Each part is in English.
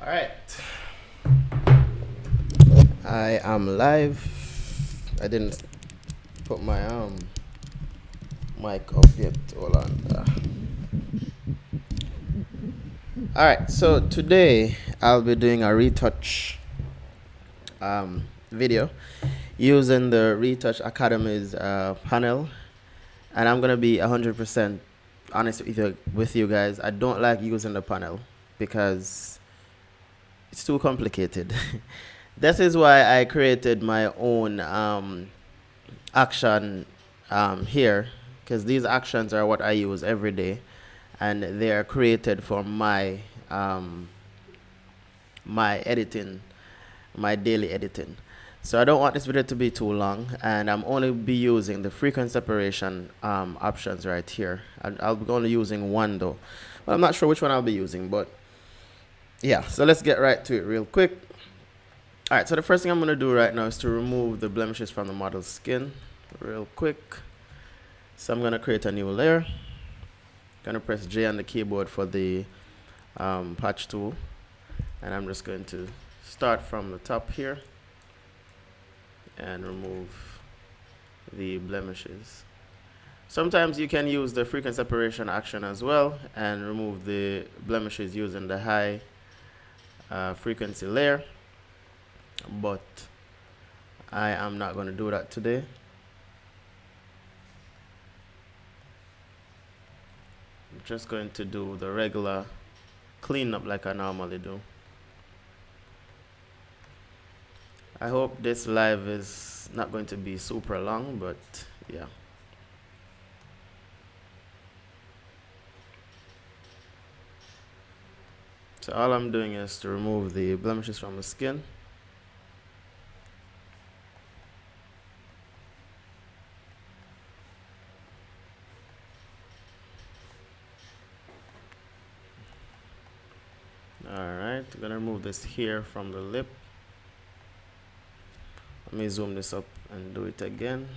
All right, I am live. I didn't put my mic up yet. Hold on. All right, so today I'll be doing a retouch video using the Retouch Academy's panel, and I'm gonna be 100% honest with you guys. I don't like using the panel because it's too complicated. This is why I created my own action here, because these actions are what I use every day, and they are created for my my editing, my daily editing. So I don't want this video to be too long, and I'm only be using the frequency separation options right here. And I'll be only using one though, but I'm not sure which one I'll be using. But yeah, so let's get right to it real quick. All right, so the first thing I'm gonna do right now is to remove the blemishes from the model's skin real quick. So I'm gonna create a new layer. Gonna press J on the keyboard for the patch tool, and I'm just going to start from the top here and remove the blemishes. Sometimes you can use the frequency separation action as well and remove the blemishes using the high frequency layer, but I am not going to do that today. I'm just going to do the regular cleanup like I normally do. I hope this live is not going to be super long, but yeah. So all I'm doing is to remove the blemishes from the skin. Alright, I'm gonna remove this here from the lip. Let me zoom this up and do it again.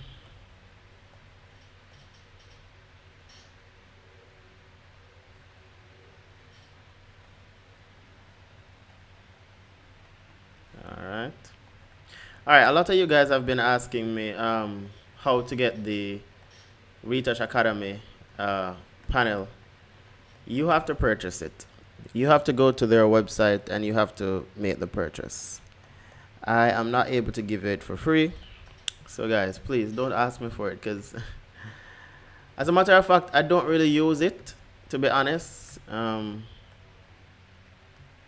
Alright, a lot of you guys have been asking me how to get the Retouch Academy panel. You have to purchase it. You have to go to their website and you have to make the purchase. I am not able to give it for free. So guys, please don't ask me for it, because as a matter of fact, I don't really use it, to be honest.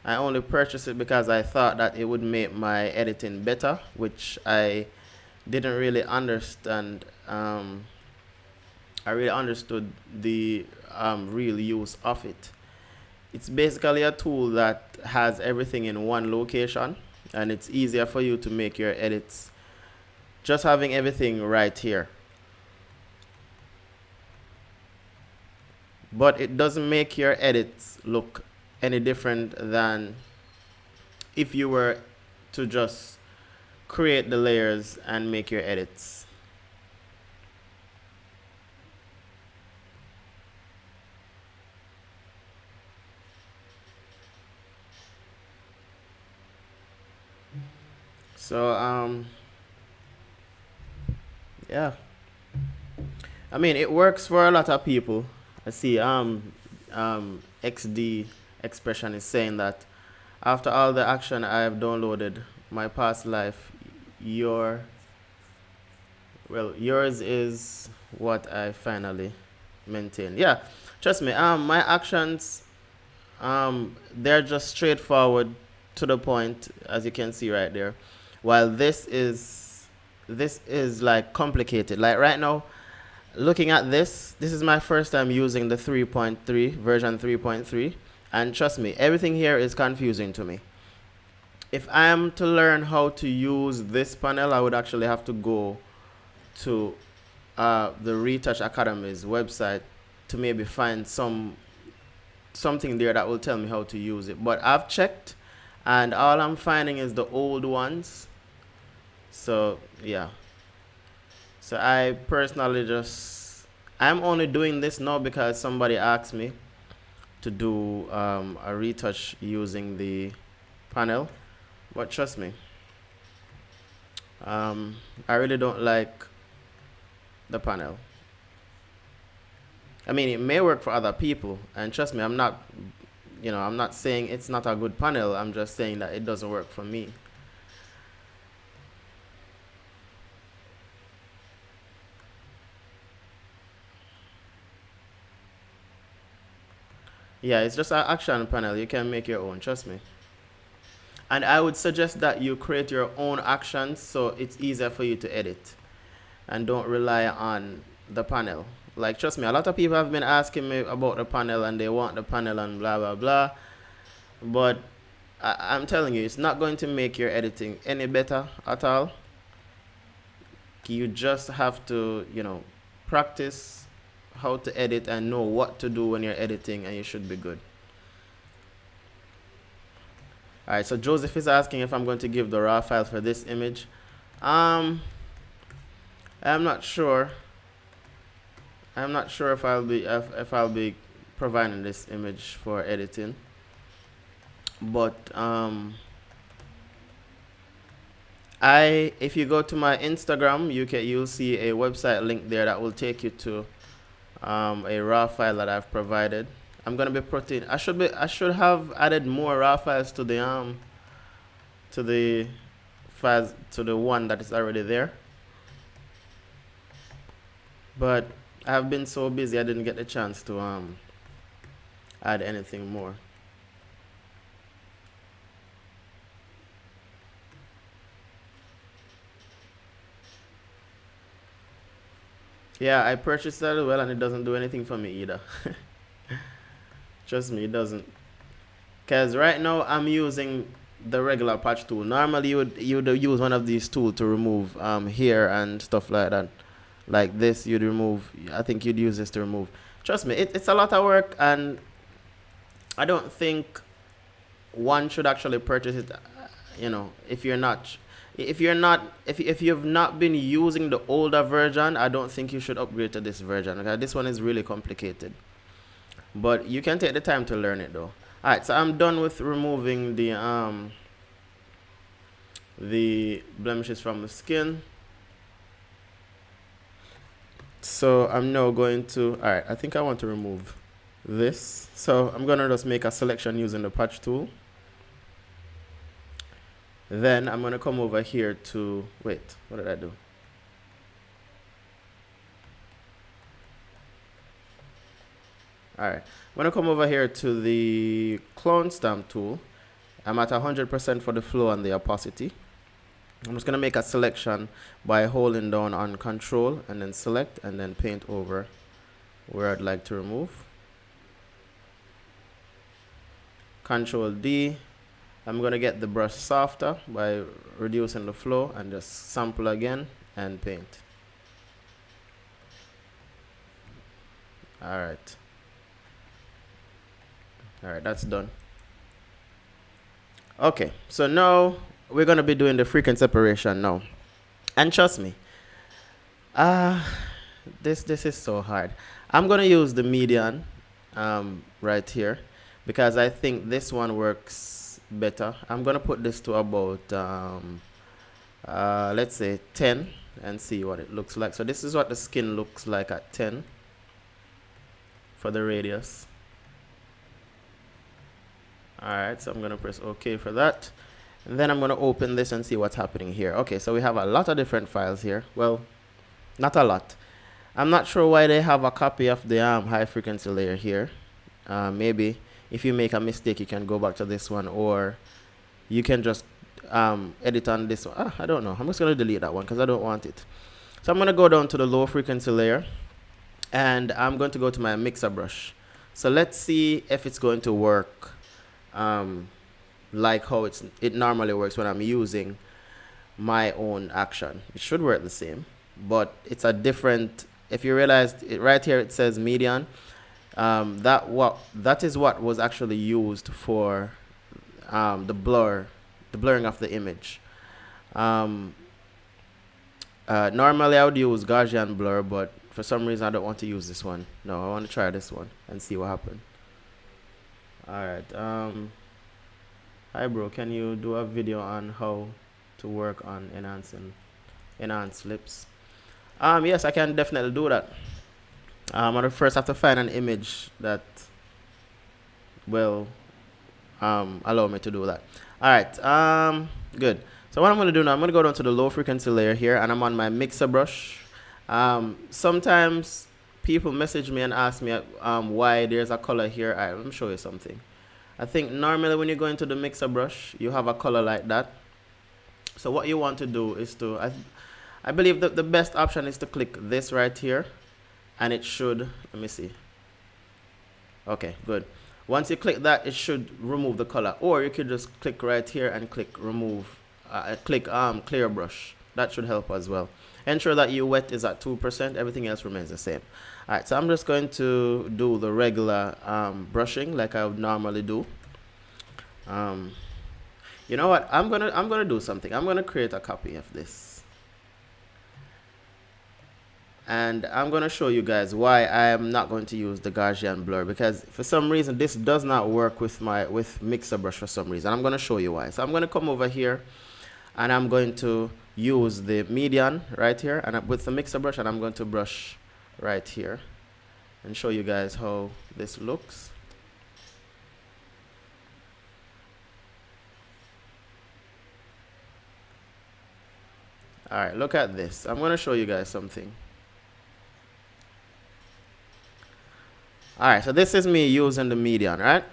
I only purchased it because I thought that it would make my editing better, which I didn't really understand. I really understood the real use of it. It's basically a tool that has everything in one location, and it's easier for you to make your edits just having everything right here. But it doesn't make your edits look any different than if you were to just create the layers and make your edits. So yeah, I mean, it works for a lot of people. I see XD expression is saying that after all the action I have downloaded my past life, yours is what I finally maintain. Yeah, trust me, my actions, they're just straightforward to the point, as you can see right there, while this is like complicated. Like right now, looking at this is my first time using the 3.3 version 3.3, and trust me, everything here is confusing to me. If I am to learn how to use this panel, I would actually have to go to the Retouch Academy's website to maybe find something there that will tell me how to use it. But I've checked, and all I'm finding is the old ones. So yeah. So I personally I'm only doing this now because somebody asked me to do a retouch using the panel, but trust me, I really don't like the panel. I mean, it may work for other people, and trust me, I'm not, I'm not saying it's not a good panel. I'm just saying that it doesn't work for me. Yeah, it's just an action panel. You can make your own, trust me. And I would suggest that you create your own actions so it's easier for you to edit and don't rely on the panel. Like, trust me, a lot of people have been asking me about the panel and they want the panel and blah, blah, blah. But I'm telling you, it's not going to make your editing any better at all. You just have to, practice how to edit and know what to do when you're editing, and you should be good. Alright, so Joseph is asking if I'm going to give the raw file for this image. I'm not sure. I'm not sure if I'll be providing this image for editing. But if you go to my Instagram, you'll see a website link there that will take you to a raw file that I've provided. I'm gonna be putting. I should have added more raw files to the files to the one that is already there. But I've been so busy I didn't get the chance to add anything more. Yeah, I purchased that as well, and it doesn't do anything for me either. Trust me, it doesn't. Because right now I'm using the regular patch tool. Normally you would use one of these tools to remove hair and stuff like that. Like this, you'd remove. I think you'd use this to remove. Trust me, it's a lot of work, and I don't think one should actually purchase it. If you've not been using the older version, I don't think you should upgrade to this version. Okay, this one is really complicated, but you can take the time to learn it though. All right, so I'm done with removing the blemishes from the skin. So I'm now going to, all right, I think I want to remove this. So I'm gonna just make a selection using the patch tool. Then I'm gonna come over here to, wait, what did I do? All right, I'm gonna come over here to the clone stamp tool. I'm at 100% for the flow and the opacity. I'm just gonna make a selection by holding down on Control and then select and then paint over where I'd like to remove. Control D. I'm gonna get the brush softer by reducing the flow and just sample again and paint. All right, that's done. Okay, so now we're gonna be doing the frequency separation now, and trust me, this is so hard. I'm gonna use the median right here because I think this one works better. I'm gonna put this to about let's say 10 and see what it looks like. So this is what the skin looks like at 10 for the radius. Alright, so I'm gonna press OK for that, and then I'm gonna open this and see what's happening here. Okay, so we have a lot of different files here. Well, not a lot. I'm not sure why they have a copy of the high frequency layer here. Maybe if you make a mistake you can go back to this one, or you can just edit on this one. I don't know. I'm just gonna delete that one because I don't want it. So I'm gonna go down to the low frequency layer and I'm going to go to my mixer brush. So let's see if it's going to work like how it normally works when I'm using my own action. It should work the same, but it's a different. If you realize it right here, it says median. That is what was actually used for the blurring of the image. Normally I would use Gaussian Blur, but for some reason I don't want to use this one. No, I want to try this one and see what happens. Alright, Hi bro, can you do a video on how to work on enhanced lips? Yes, I can definitely do that. I first have to find an image that will allow me to do that. All right, good. So what I'm gonna do now, I'm gonna go down to the low frequency layer here, and I'm on my mixer brush. Sometimes people message me and ask me why there's a color here. All right, let me show you something. I think normally when you go into the mixer brush, you have a color like that. So what you want to do is to, I believe that the best option is to click this right here, and it should, let me see. Okay, good. Once you click that, it should remove the color, or you could just click right here and click remove, click clear brush. That should help as well. Ensure that your wet is at 2%, everything else remains the same. All right, so I'm just going to do the regular brushing like I would normally do. You know what? I'm gonna do something. I'm gonna create a copy of this, and I'm gonna show you guys why I am not going to use the Gaussian blur, because for some reason this does not work with mixer brush for some reason. I'm gonna show you why. So I'm gonna come over here, and I'm going to use the median right here, and with the mixer brush, and I'm going to brush right here, and show you guys how this looks. All right, look at this. I'm going to show you guys something. All right, so this is me using the median, right?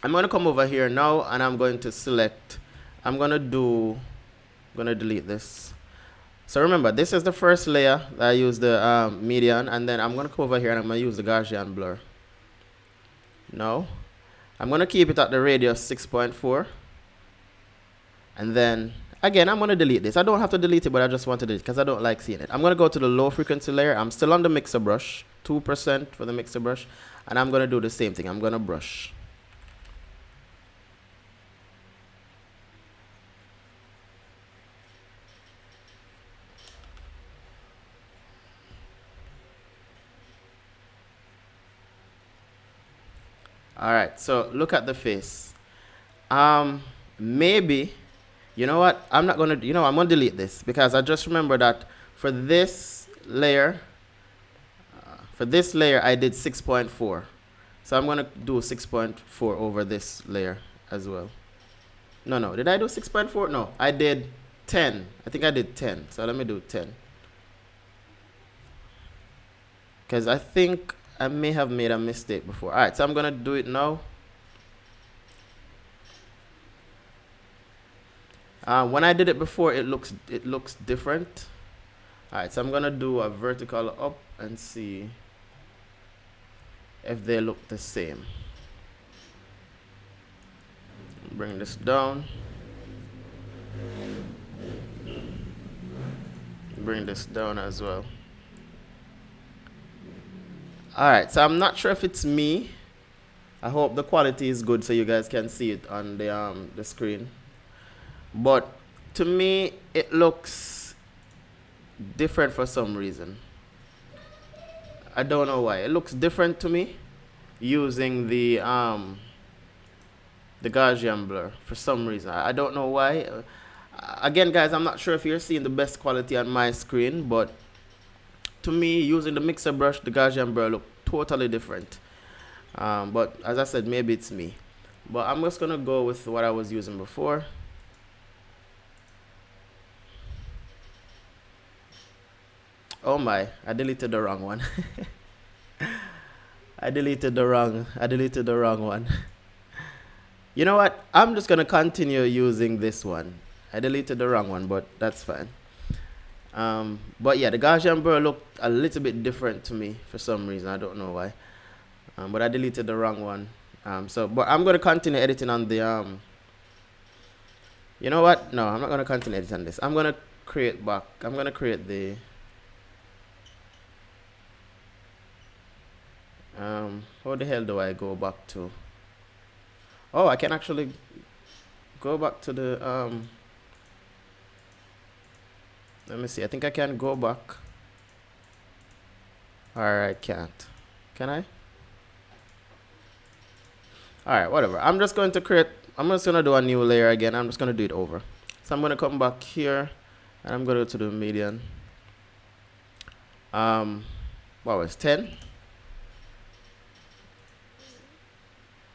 I'm going to come over here now, and I'm going to select, I'm going to delete this. So remember, this is the first layer that I use the median, and then I'm going to come over here and I'm going to use the Gaussian blur. Now, I'm going to keep it at the radius 6.4, and then again, I'm going to delete this. I don't have to delete it, but I just want to delete it because I don't like seeing it. I'm going to go to the low frequency layer. I'm still on the mixer brush, 2% for the mixer brush, and I'm going to do the same thing. I'm going to brush. All right, so look at the face. Maybe, you know what? I'm not going to, I'm going to delete this because I just remember that for this layer, I did 6.4. So I'm going to do 6.4 over this layer as well. No, did I do 6.4? No, I did 10. I think I did 10. So let me do 10. Because I think I may have made a mistake before. All right, so I'm going to do it now. When I did it before, it looks different. All right, so I'm going to do a vertical up and see if they look the same. Bring this down. Bring this down as well. All right, so I'm not sure if it's me. I hope the quality is good so you guys can see it on the screen. But to me, it looks different for some reason. I don't know why. It looks different to me using the Gaussian blur for some reason. I don't know why. Again, guys, I'm not sure if you're seeing the best quality on my screen, but to me, using the mixer brush, the Gaussian blur look totally different. But as I said, maybe it's me. But I'm just gonna go with what I was using before. Oh my, I deleted the wrong one. I deleted the wrong one. You know what? I'm just gonna continue using this one. I deleted the wrong one, but that's fine. But yeah, the Gaussian blur looked a little bit different to me for some reason. I don't know why. But I deleted the wrong one. But I'm gonna continue editing on the you know what? No, I'm not gonna continue editing on this. I'm gonna create back. I'm gonna create the how the hell do I go back to? Oh, I can actually go back to the let me see. I think I can go back. Alright, can't. Can I? Alright, whatever. I'm just going to create I'm just gonna do a new layer again. I'm just gonna do it over. So I'm gonna come back here and I'm gonna go to the median. What was 10?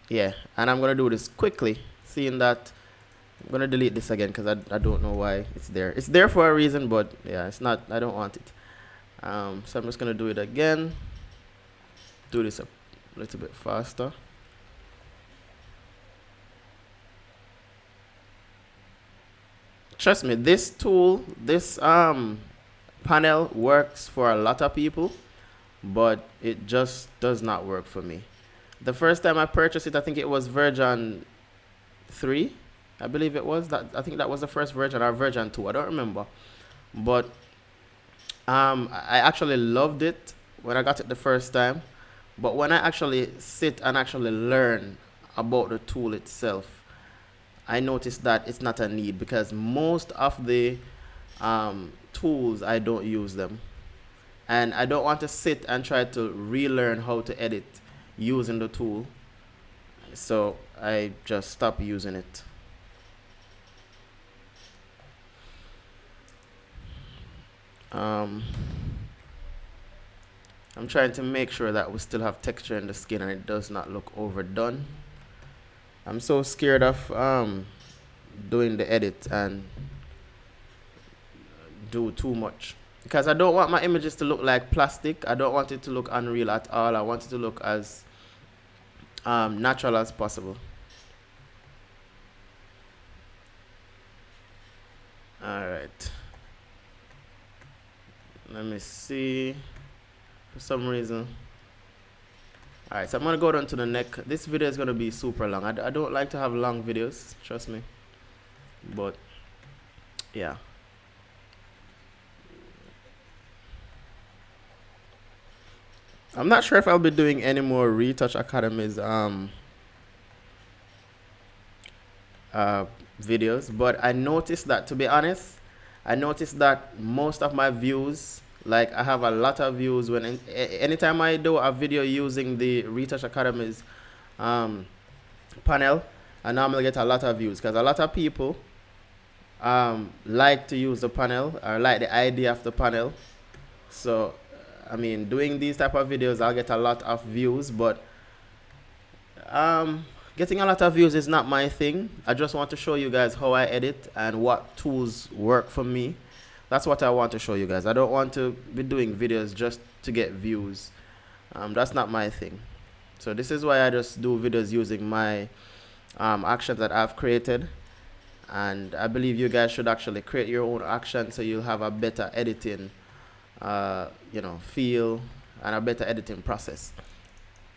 Yeah, and I'm gonna do this quickly, seeing that I'm gonna delete this again because I don't know why it's there. It's there for a reason, but yeah, it's not. I don't want it. So I'm just gonna do it again. Do this a little bit faster. Trust me, this tool, this panel works for a lot of people, but it just does not work for me. The first time I purchased it, I think it was version 3, I believe it was. I think that was the first version, or version 2, I don't remember. But I actually loved it when I got it the first time. But when I actually sit and actually learn about the tool itself, I noticed that it's not a need, because most of the tools, I don't use them. And I don't want to sit and try to relearn how to edit using the tool. So I just stopped using it. I'm trying to make sure that we still have texture in the skin and it does not look overdone. I'm so scared of doing the edit and do too much, because I don't want my images to look like plastic. I don't want it to look unreal at all. I want it to look as natural as possible. All right. Let me see. For some reason. All right, so I'm gonna go down to the neck. This video is gonna be super long. I don't like to have long videos, trust me. But yeah. I'm not sure if I'll be doing any more Retouch Academy's videos, but I noticed that, to be honest, I noticed that most of my views, like I have a lot of views when anytime I do a video using the Retouch Academy's panel, I normally get a lot of views, because a lot of people like to use the panel, or like the idea of the panel. So I mean, doing these type of videos, I'll get a lot of views, but getting a lot of views is not my thing. I just want to show you guys how I edit and what tools work for me. That's what I want to show you guys. I don't want to be doing videos just to get views. That's not my thing. So this is why I just do videos using my actions that I've created. And I believe you guys should actually create your own action, so you'll have a better editing feel and a better editing process.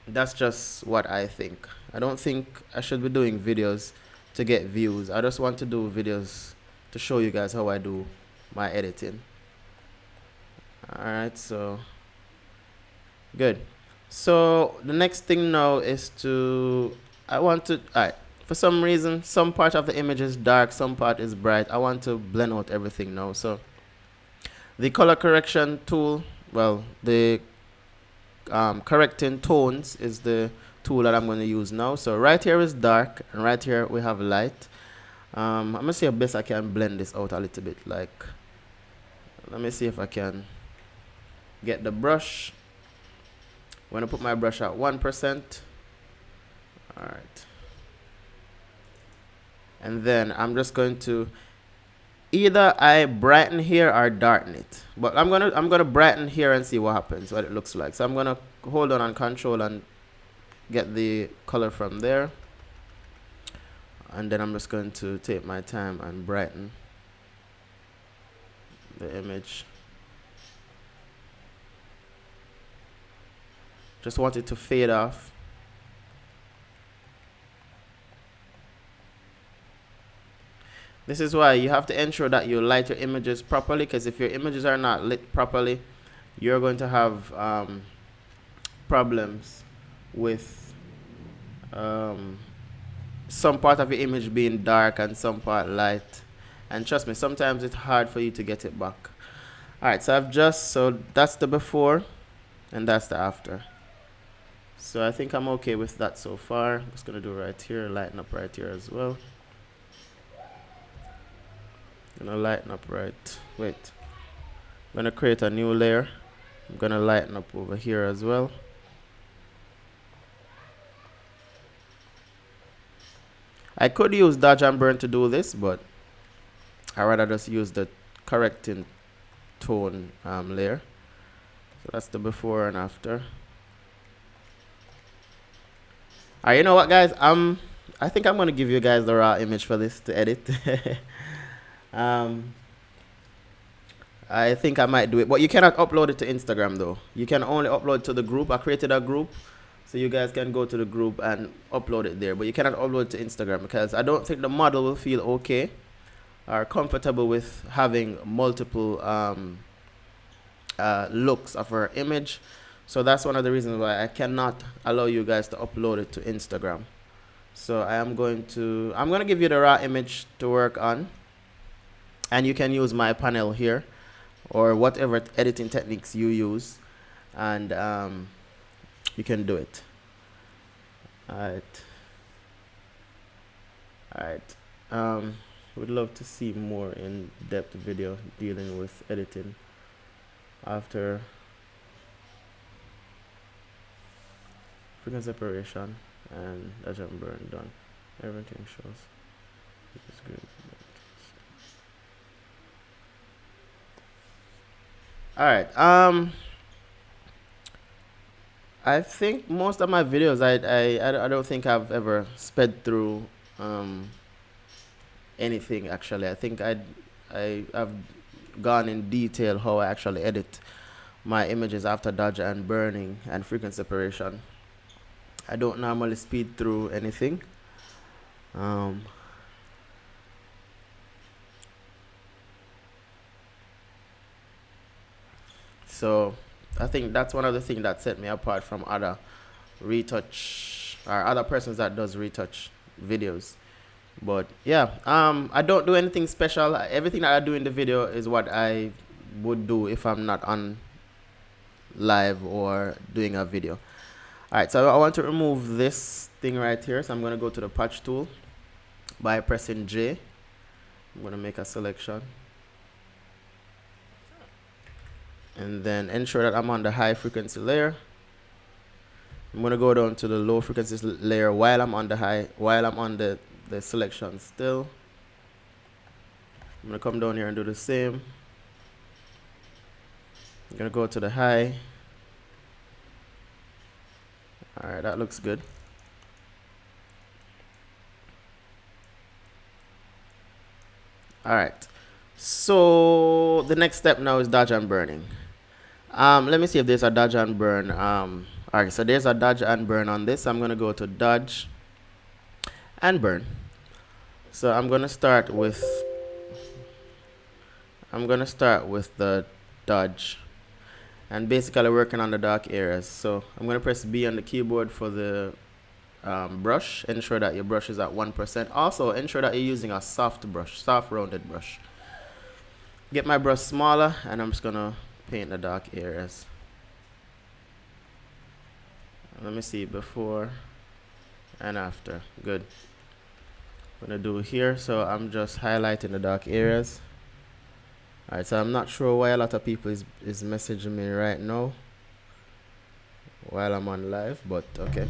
That's just what I think. I don't think I should be doing videos to get views. I just want to do videos to show you guys how I do my editing. Alright, so good. So the next thing now is alright, for some reason some part of the image is dark, some part is bright. I want to blend out everything now. So the color correction tool, well, the correcting tones is the tool that I'm going to use now. So right here is dark, and right here we have light. I'm going to see how best I can blend this out a little bit. Like, let me see if I can get the brush. I'm going to put my brush at 1%. All right. And then I'm just going to either I brighten here or darken it, but I'm gonna brighten here and see what happens, what it looks like. So I'm gonna hold on and control and get the color from there, and then I'm just going to take my time and brighten the image. Just want it to fade off. This is why you have to ensure that you light your images properly, because if your images are not lit properly, you're going to have problems with some part of your image being dark and some part light. And trust me, sometimes it's hard for you to get it back. Alright, so so that's the before and that's the after. So I think I'm okay with that so far. I'm just gonna do right here, lighten up right here as well. Gonna lighten up right, wait. I'm gonna create a new layer. I'm gonna lighten up over here as well. I could use dodge and burn to do this, but I rather just use the correcting tone layer. So that's the before and after. Alright, you know what, guys? I think I'm gonna give you guys the raw image for this to edit. I think I might do it, but you cannot upload it to Instagram though. You can only upload to the group. I created a group, so you guys can go to the group and upload it there. But you cannot upload it to Instagram because I don't think the model will feel okay or comfortable with having multiple looks of her image. So that's one of the reasons why I cannot allow you guys to upload it to Instagram. So I'm going to give you the raw image to work on, and you can use my panel here or whatever editing techniques you use, and you can do it. Alright. Would love to see more in-depth video dealing with editing after frequency separation and dodge and burn done. Everything shows. It's good. Alright, I think most of my videos I don't think I've ever sped through anything actually. I think I've gone in detail how I actually edit my images after dodge and burning and frequency separation. I don't normally speed through anything. So I think that's one of the things that set me apart from other retouch or other persons that does retouch videos. But yeah, I don't do anything special. Everything that I do in the video is what I would do if I'm not on live or doing a video. Alright, so I want to remove this thing right here. So I'm going to go to the patch tool by pressing J. I'm going to make a selection. And then ensure that I'm on the high frequency layer. I'm going to go down to the low frequency layer while I'm on the selection still. I'm going to come down here and do the same. I'm going to go to the high. Alright, that looks good. Alright, so the next step now is dodge and burning. Let me see if there's a dodge and burn. Alright, so there's a dodge and burn on this. I'm going to go to dodge and burn. So I'm going to start with the dodge and basically working on the dark areas. So I'm going to press B on the keyboard for the brush. Ensure that your brush is at 1%. Also ensure that you're using a soft rounded brush. Get my brush smaller and I'm just going to paint the dark areas. Let me see before and after. Good. I'm going to do here, so I'm just highlighting the dark areas. Alright, so I'm not sure why a lot of people is messaging me right now while I'm on live, but okay.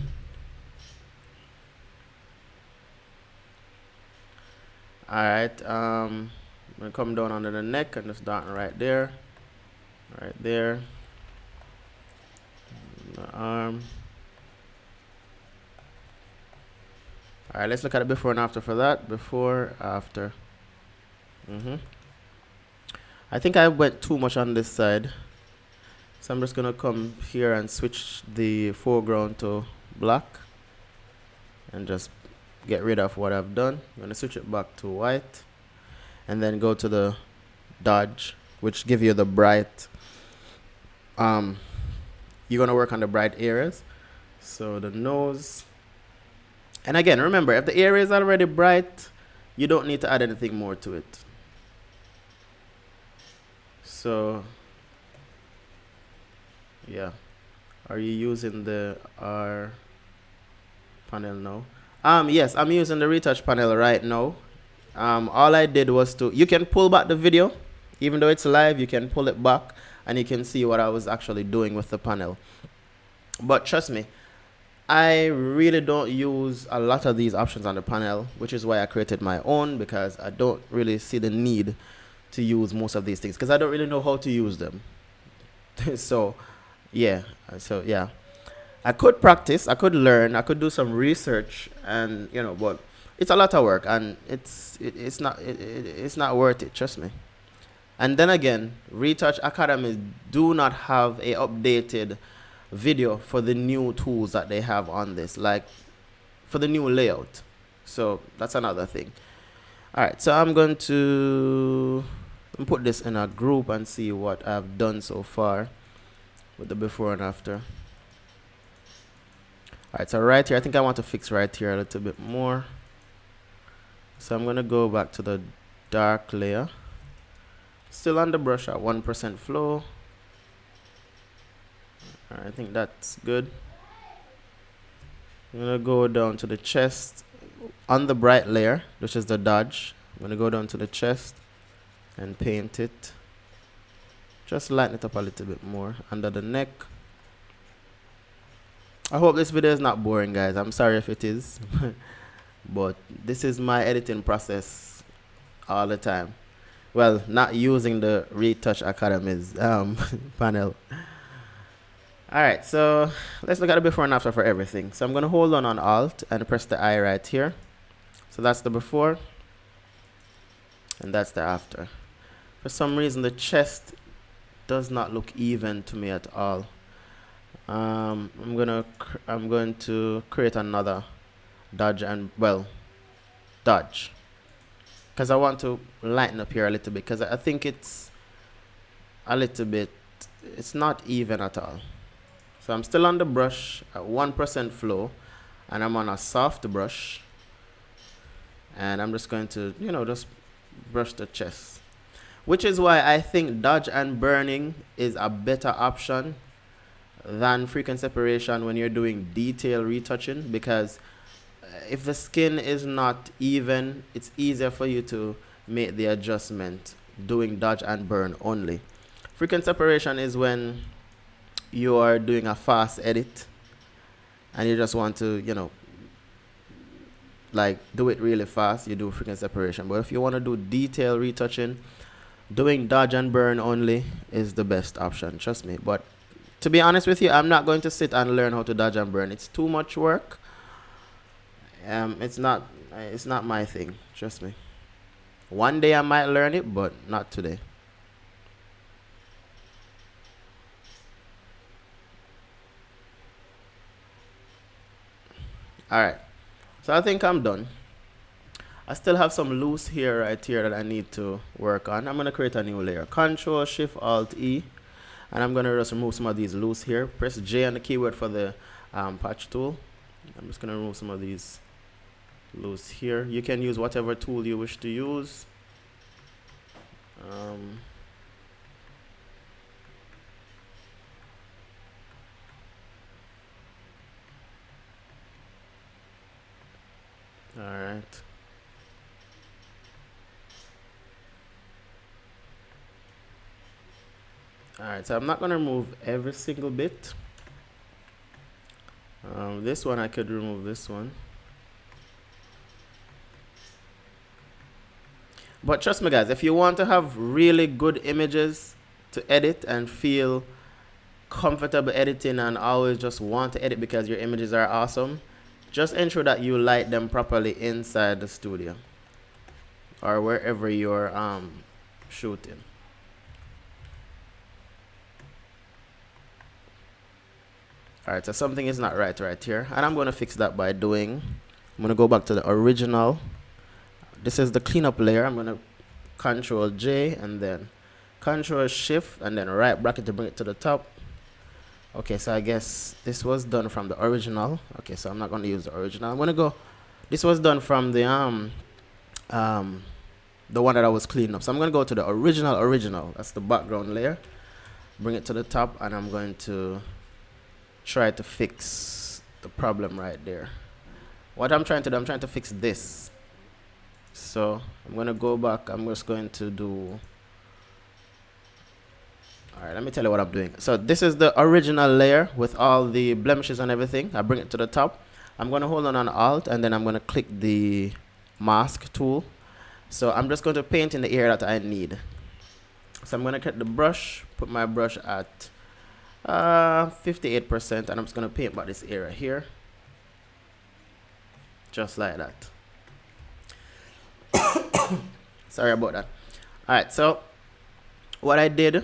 Alright, I'm going to come down under the neck and just dot right there. Right there. The arm. Alright, let's look at it before and after for that. Before, after. I think I went too much on this side. So I'm just going to come here and switch the foreground to black. And just get rid of what I've done. I'm going to switch it back to white. And then go to the dodge, which give you the bright. You're going to work on the bright areas. So the nose. And again, remember, if the area is already bright, you don't need to add anything more to it. So, yeah. Are you using the R panel now? Yes, I'm using the retouch panel right now. All I did was you can pull back the video, even though it's live, you can pull it back and you can see what I was actually doing with the panel. But trust me, I really don't use a lot of these options on the panel, which is why I created my own, because I don't really see the need to use most of these things because I don't really know how to use them. So yeah, I could practice, I could learn, I could do some research, and but it's a lot of work, and it's not worth it, trust me. And then again, Retouch Academy do not have a updated video for the new tools that they have on this, like for the new layout. So that's another thing. All right, so I'm going to put this in a group and see what I've done so far with the before and after. All right, so right here, I think I want to fix right here a little bit more. So I'm going to go back to the dark layer. Still on the brush at 1% flow. All right, I think that's good. I'm going to go down to the chest on the bright layer, which is the dodge. I'm going to go down to the chest and paint it. Just lighten it up a little bit more under the neck. I hope this video is not boring, guys. I'm sorry if it is. But this is my editing process all the time. Well, not using the Retouch Academy's panel. Alright, so let's look at the before and after for everything. So I'm going to hold on Alt and press the I right here. So that's the before. And that's the after. For some reason, the chest does not look even to me at all. I'm going to create another dodge dodge, because I want to lighten up here a little bit, because I think it's not even at all. So I'm still on the brush at 1% flow, and I'm on a soft brush, and I'm just going to just brush the chest, which is why I think dodge and burning is a better option than frequent separation when you're doing detail retouching, because if the skin is not even, it's easier for you to make the adjustment doing dodge and burn only. Frequent separation is when you are doing a fast edit and you just want to like do it really fast, you do frequent separation. But if you want to do detail retouching, doing dodge and burn only is the best option, trust me. But to be honest with you, I'm not going to sit and learn how to dodge and burn. It's too much work. It's not my thing, trust me. One day I might learn it, but not today. Alright, so I think I'm done. I still have some loose here right here that I need to work on. I'm going to create a new layer. Control Shift Alt E. And I'm going to just remove some of these loose here. Press J on the keyboard for the patch tool. I'm just going to remove some of these loose here. You can use whatever tool you wish to use. Alright. Alright, so I'm not going to remove every single bit. This one I could remove this one. But trust me guys, if you want to have really good images to edit and feel comfortable editing and always just want to edit because your images are awesome, just ensure that you light them properly inside the studio or wherever you're shooting. Alright, so something is not right here, and I'm going to fix that by I'm going to go back to the original. This is the cleanup layer. I'm going to Control J and then Control Shift and then right bracket to bring it to the top. Okay, so I guess this was done from the original. Okay, so I'm not going to use the original. I'm going to go, this was done from the one that I was cleaning up. So I'm going to go to the original. That's the background layer. Bring it to the top, and I'm going to try to fix the problem right there. What I'm trying to do, I'm trying to fix this. So I'm going to go back. I'm just going to do, all right, let me tell you what I'm doing. So this is the original layer with all the blemishes and everything. I bring it to the top. I'm going to hold on Alt, and then I'm going to click the mask tool. So I'm just going to paint in the area that I need. So I'm going to get the brush, put my brush at 58%, and I'm just going to paint by this area here. Just like that. Sorry about that. Alright, so what I did,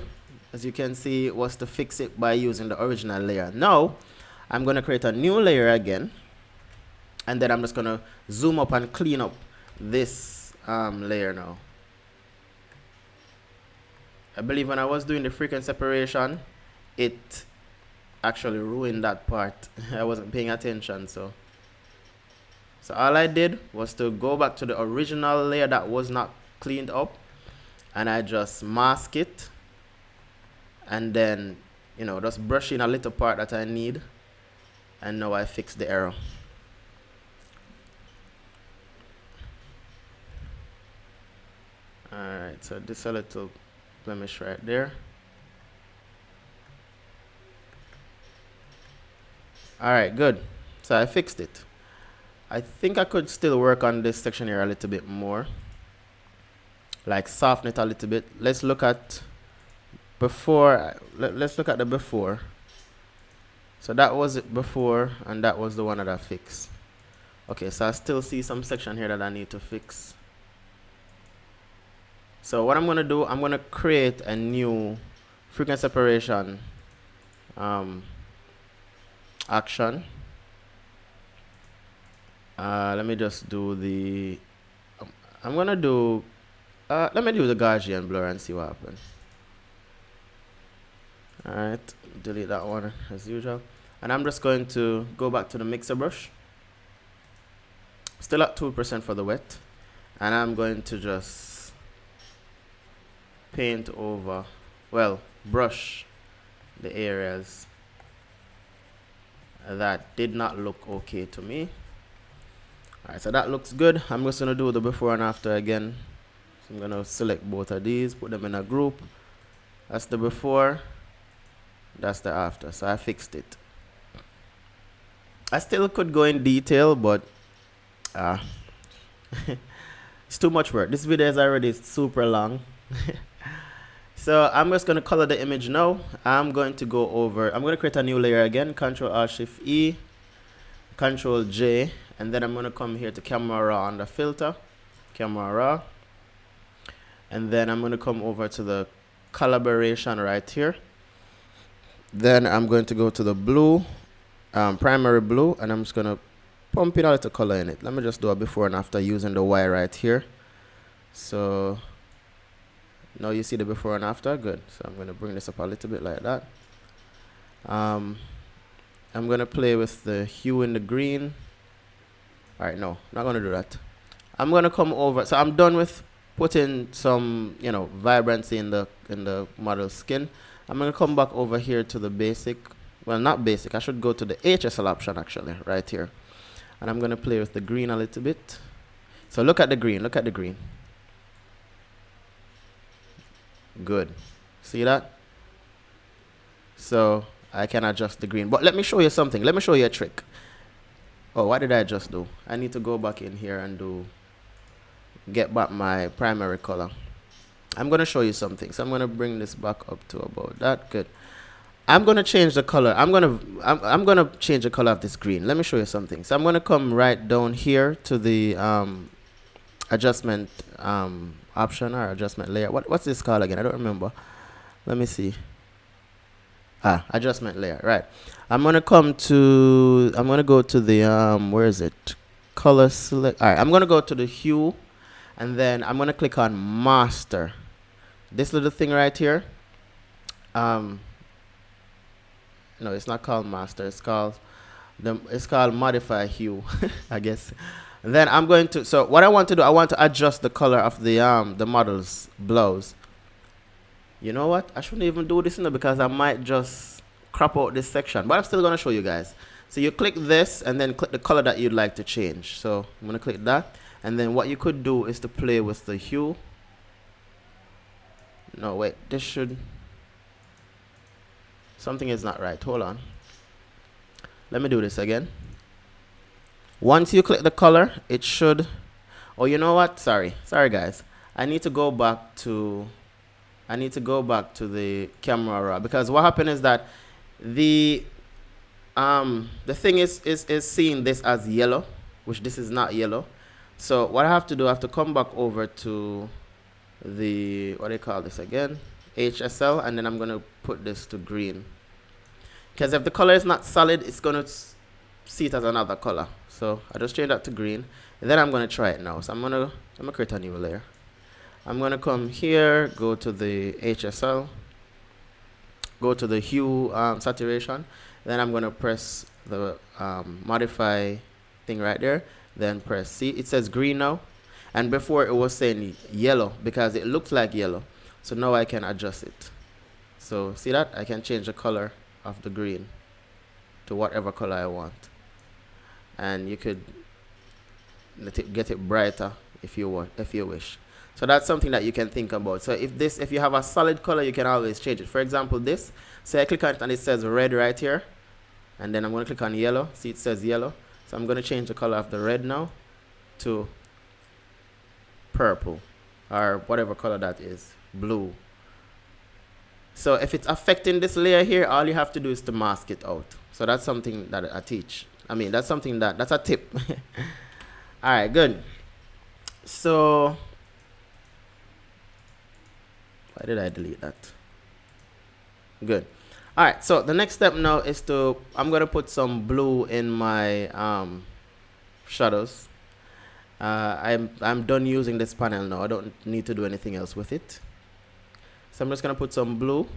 as you can see, was to fix it by using the original layer. Now, I'm going to create a new layer again. And then I'm just going to zoom up and clean up this layer now. I believe when I was doing the frequency separation, it actually ruined that part. I wasn't paying attention, so all I did was to go back to the original layer that was not cleaned up, and I just mask it, and then, you know, just brush in a little part that I need, and now I fix the error. Alright, so this a little blemish right there. Alright, good. So I fixed it. I think I could still work on this section here a little bit more. Like soften it a little bit. Let's look at before. Let's look at the before. So that was it before, and that was the one that I fixed. Okay, so I still see some section here that I need to fix. So what I'm going to do, I'm going to create a new frequency separation action. Let me just do the, I'm going to do, let me do the Gaussian Blur and see what happens. Alright, delete that one as usual. And I'm just going to go back to the mixer brush. Still at 2% for the wet. And I'm going to just paint over, well, brush the areas that did not look okay to me. Alright, so that looks good. I'm just going to do the before and after again. So I'm going to select both of these, put them in a group. That's the before, that's the after. So I fixed it. I still could go in detail, but it's too much work. This video is already super long. So I'm just going to color the image now. I'm going to go over, I'm going to create a new layer again. Control Alt Shift E, Control J, and then I'm going to come here to Camera Raw under Filter, Camera Raw, and then I'm going to come over to the collaboration right here. Then I'm going to go to the blue, primary blue, and I'm just going to pump in a little color in it. Let me just do a before and after using the Y right here. So now you see the before and after. Good. So I'm going to bring this up a little bit like that. I'm going to play with the hue in the green. Alright, no, not going to do that. I'm going to come over. So I'm done with putting some, you know, vibrancy in the model's skin. I'm going to come back over here to the basic. Well, not basic. I should go to the HSL option actually, right here. And I'm going to play with the green a little bit. So look at the green. Look at the green. Good. See that? So I can adjust the green. But let me show you something. Let me show you a trick. Oh, what did I just do? I need to go back in here and get back my primary color. I'm going to show you something. So I'm going to bring this back up to about that. Good. I'm going to change the color. I'm going to change the color of this green. Let me show you something. So I'm going to come right down here to the adjustment option or adjustment layer. What's this called again? I don't remember. Let me see. Adjustment layer. Right. I'm going to go to the where is it? Color select. All right. I'm going to go to the hue, and then I'm going to click on master. This little thing right here. No, it's not called master. It's called modify hue, I guess. And then I'm going to, so what I want to do, I want to adjust the color of the model's blouse. You know what? I shouldn't even do this now because I might just crop out this section, but I'm still going to show you guys. So you click this and then click the color that you'd like to change. So I'm going to click that, and then what you could do is to play with the hue. No, wait, this should, something is not right. Hold on. Let me do this again. Once you click the color, it should, oh, you know what? Sorry guys. I need to go back to the camera raw, because what happened is that the thing is seeing this as yellow, which this is not yellow. So what I have to do, I have to come back over to the, what do you call this again? HSL, and then I'm going to put this to green. Because if the color is not solid, it's going to see it as another color. So I just change that to green, and then I'm going to try it now. So I'm going to create a new layer. I'm going to come here, go to the HSL, go to the hue saturation. Then I'm going to press the modify thing right there. Then press C. It says green now. And before it was saying yellow because it looked like yellow. So now I can adjust it. So see that? I can change the color of the green to whatever color I want. And you could get it brighter if you want, if you wish. So that's something that you can think about. So if you have a solid color, you can always change it. For example, this. So I click on it and it says red right here. And then I'm going to click on yellow. See, it says yellow. So I'm going to change the color of the red now to purple, or whatever color that is, blue. So if it's affecting this layer here, all you have to do is to mask it out. So that's something that I teach. I mean, that's something that's a tip. All right, good. So why did I delete that? Good. All right, so the next step now is I'm going to put some blue in my shadows. I'm done using this panel now. I don't need to do anything else with it. So I'm just going to put some blue,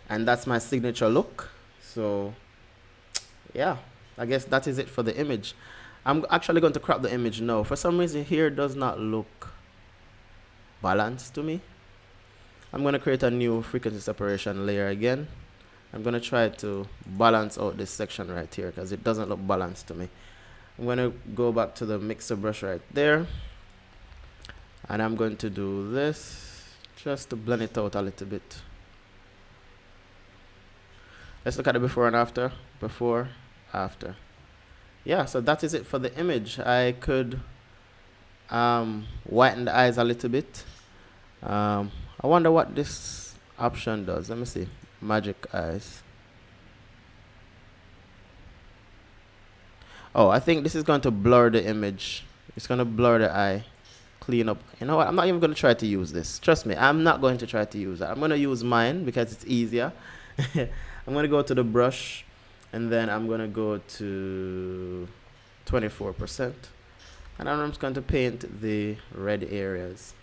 and that's my signature look. So yeah, I guess that is it for the image. I'm actually going to crop the image now. For some reason here does not look balanced to me. I'm going to create a new frequency separation layer again. I'm going to try to balance out this section right here because it doesn't look balanced to me. I'm going to go back to the mixer brush right there, and I'm going to do this just to blend it out a little bit. Let's look at the before and after. Before, after. Yeah, so that is it for the image. I could whiten the eyes a little bit. I wonder what this option does. Let me see. Magic eyes. Oh, I think this is going to blur the image. It's going to blur the eye. Clean up. You know what? I'm not even going to try to use this. Trust me, I'm not going to try to use that. I'm going to use mine because it's easier. I'm going to go to the brush, and then I'm going to go to 24%. And I'm just going to paint the red areas.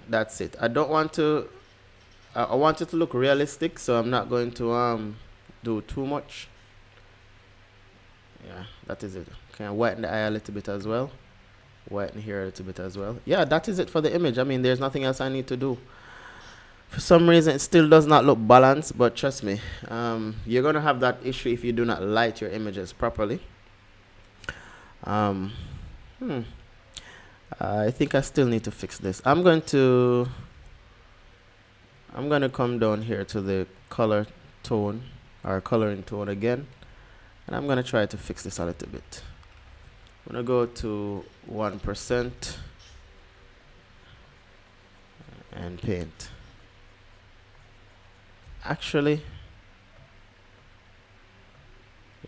That's it. I don't want to, I want it to look realistic, so I'm not going to do too much. Yeah, that is it. Can I whiten the eye a little bit as well? Whiten here a little bit as well. Yeah, that is it for the image. I mean, there's nothing else I need to do. For some reason, it still does not look balanced, but trust me, you're going to have that issue if you do not light your images properly. I think I still need to fix this. I'm going to come down here to the color tone, or coloring tone again, and I'm going to try to fix this a little bit. I'm going to go to 1% and paint. Actually,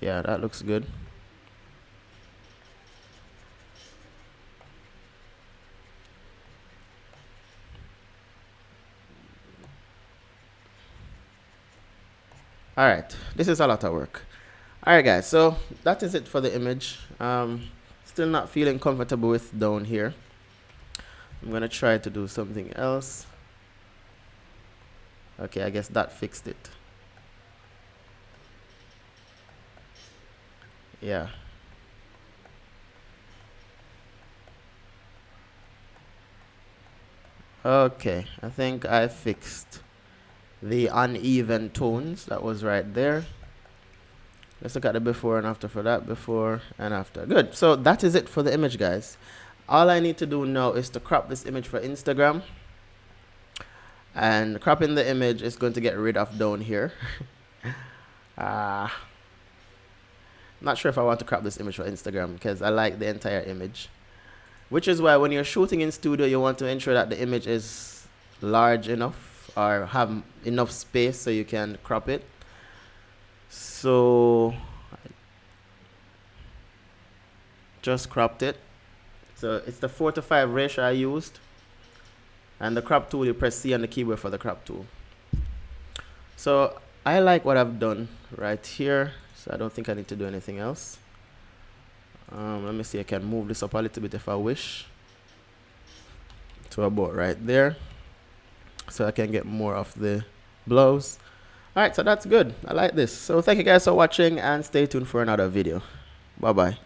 yeah, that looks good. All right, this is a lot of work. All right, guys, so that is it for the image. Still not feeling comfortable with down here. I'm gonna try to do something else. Okay, I guess that fixed it. Yeah. Okay, I think I fixed the uneven tones that was right there. Let's look at the before and after for that, before and after. Good. So that is it for the image, guys. All I need to do now is to crop this image for Instagram. And cropping the image is going to get rid of down here. Not sure if I want to crop this image for Instagram because I like the entire image. Which is why when you're shooting in studio, you want to ensure that the image is large enough or have enough space so you can crop it. So just cropped it. So it's the 4:5 ratio I used. And the crop tool, you press C on the keyboard for the crop tool. So I like what I've done right here. So I don't think I need to do anything else. Let me see, I can move this up a little bit if I wish. To about right there. So I can get more of the blows. Alright, so that's good. I like this. So thank you guys for watching and stay tuned for another video. Bye bye.